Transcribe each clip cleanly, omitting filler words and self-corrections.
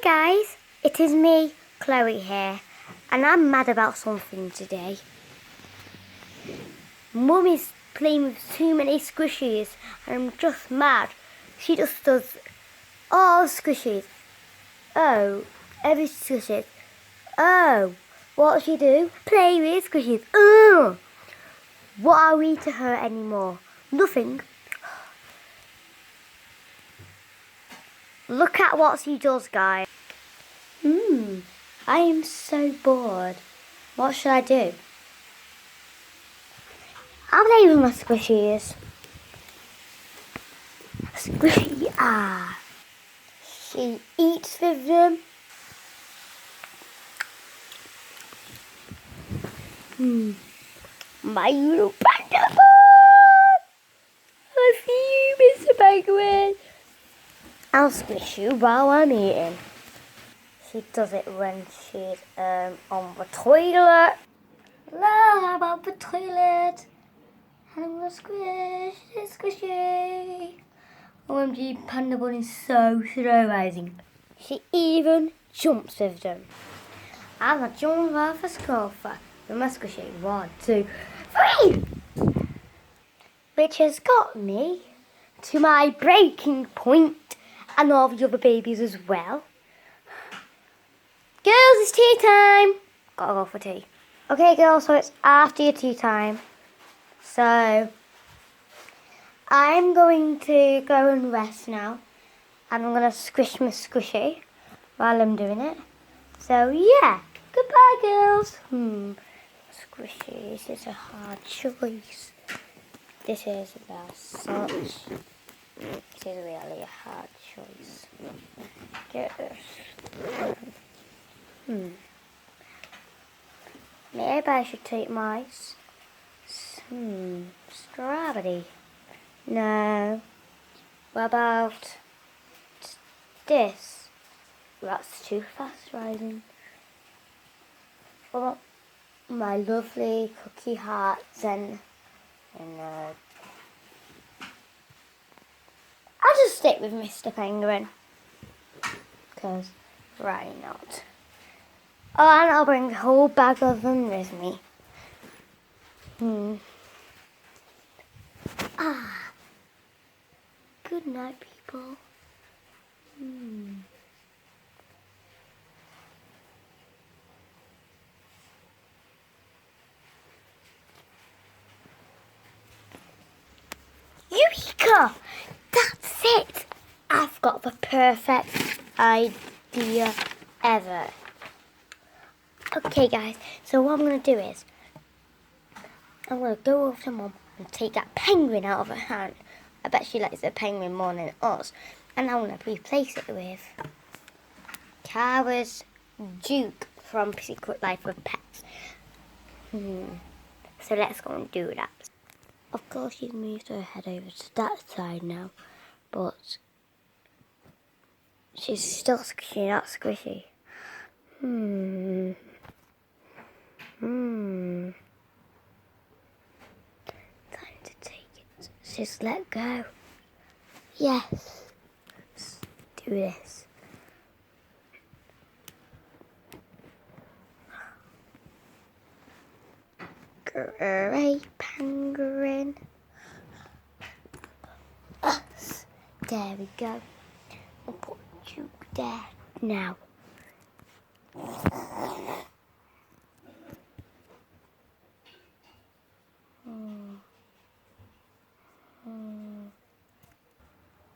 guys, it is me, Chloe here, and I'm mad about something today. Mum is playing with too many squishies and I'm just mad. She just does all squishies. Oh, every squishies. Oh, what does she do? Play with squishies. Oh, what are we to her anymore? Nothing. Look at what she does, guys. I am so bored. What should I do? I'll play with my squishies. Squishy, She eats with them. My little panda boy! I see you, Mr. Penguin. I'll squish you while I'm eating. She does it when she's on the toilet. How about the toilet? I'm gonna squish, it's squishy. OMG, Panda Bun is so rising. She even jumps with them. I'm a jump off a scoffer with my squishy. 1, 2, 3! Which has got me to my breaking point and all the other babies as well. Girls, it's tea time. Gotta go for tea. Okay, girls, so it's after your tea time. So, I'm going to go and rest now. And I'm going to squish my squishy while I'm doing it. So, yeah. Goodbye, girls. Squishies is a hard choice. This is such. This is really a hard choice. Yes. Maybe I should take my strawberry. No. What about this? That's too fast rising. What about my lovely cookie hearts and I'll just stick with Mr. Penguin. Because why not? Oh, and I'll bring a whole bag of them with me. Good night, people. Eureka! That's it! I've got the perfect idea ever. Okay, guys, so what I'm going to do is I'm going to go over to Mum and take that penguin out of her hand. I bet she likes the penguin more than us. And I'm going to replace it with Tara's Duke from Secret Life of Pets. So let's go and do that. Of course, she's moved her head over to that side now, but she's still squishy, not squishy. Time to take it. Just let go. Yes. Let's do this. Great penguin. There we go. I'll put you there now.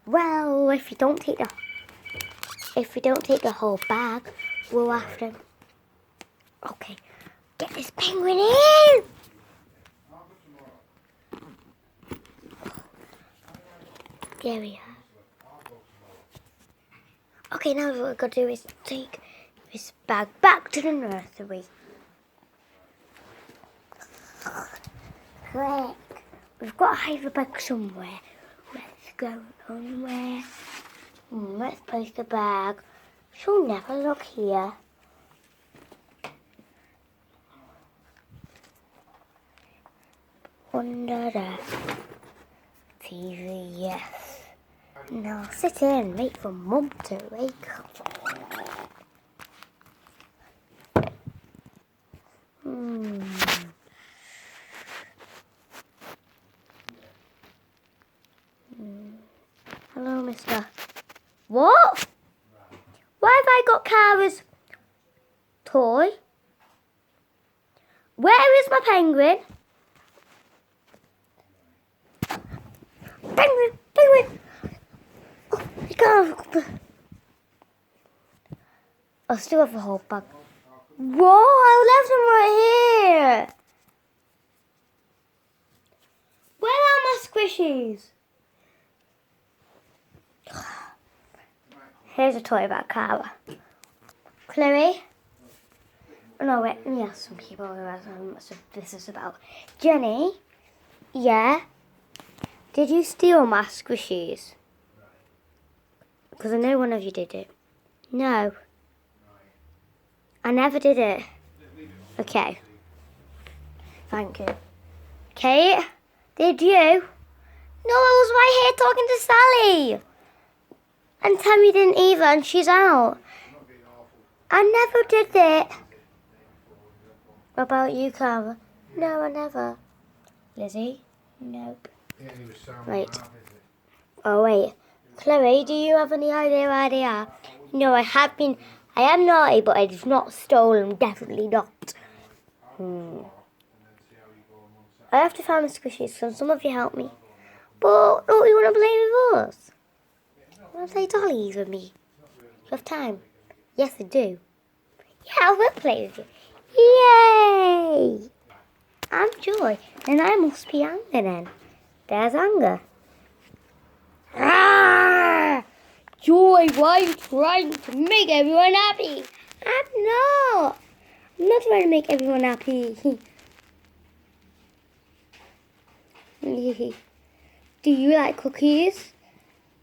Well, if you don't take the whole bag, we'll have to. Okay, get this penguin in. There we are. Okay, now what we've got to do is take this bag back to the nursery. Quick, we've got to hide the bag somewhere. Let's go somewhere. Let's place the bag. She'll never look here. Under the TV, yes. Now sit in and wait for Mum to wake up. What? Why have I got Cara's toy? Where is my penguin? Penguin! Penguin! Oh, you can't. I still have a whole bag. Whoa, I left them right here. Where are my squishies? Here's a toy about Cara. Chloe? No, wait, let me ask some people what this is about. Jenny? Yeah? Did you steal my squishies? Because I know one of you did it. No. I never did it. Okay. Thank you. Kate? Did you? No, I was right here talking to Sally. And Tammy didn't either, and she's out. I never did it. What about you, Cara? No, I never. Lizzie? Nope. Right. Oh, wait. Chloe, do you have any idea where they are? No, I am naughty, but I've not stolen. Definitely not. I have to find the squishies. Can some of you help me? But don't you want to play with us? Want to play dollies with me? You have time? Yes, I do. Yeah, I will play with you. Yay! I'm Joy, and I must be Anger then. There's Anger. Ah! Joy, why are you trying to make everyone happy? I'm not. I'm not trying to make everyone happy. Do you like cookies?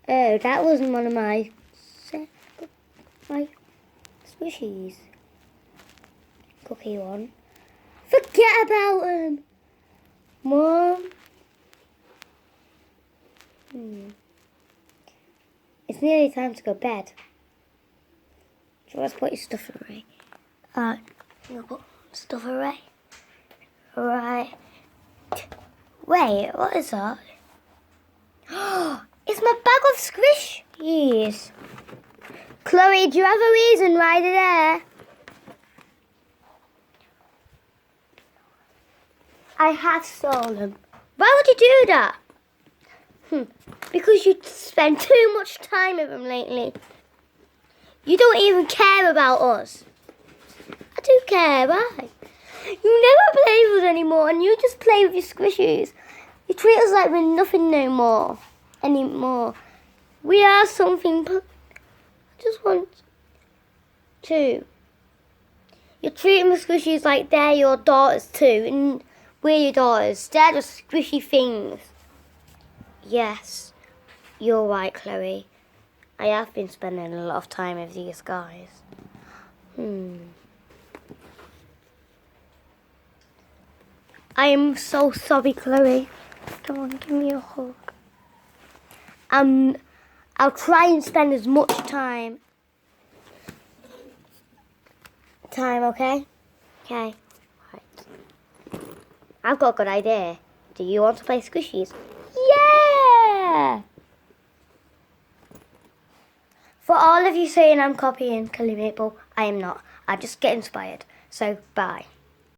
Oh, that wasn't one of my squishies. Cookie one. Forget about them, Mom. It's nearly time to go to bed. So let's put your stuff away. You'll put stuff away. Right. Wait, what is that? It's my bag of squishies. Chloe, do you have a reason why they're there? I have stolen them. Why would you do that? Because you spend too much time with them lately. You don't even care about us. I do care, why? You never play with us anymore, and you just play with your squishies. You treat us like we're nothing no more. Anymore. We are something, but I just want to. You're treating the squishies like they're your daughters too, and we're your daughters. They're just squishy things. Yes, you're right, Chloe. I have been spending a lot of time with these guys. I am so sorry, Chloe. Come on, give me a hug. I'll try and spend as much time, okay? Okay. Right. I've got a good idea. Do you want to play squishies? Yeah! For all of you saying I'm copying Kelli Maple, I am not. I just get inspired. So, bye.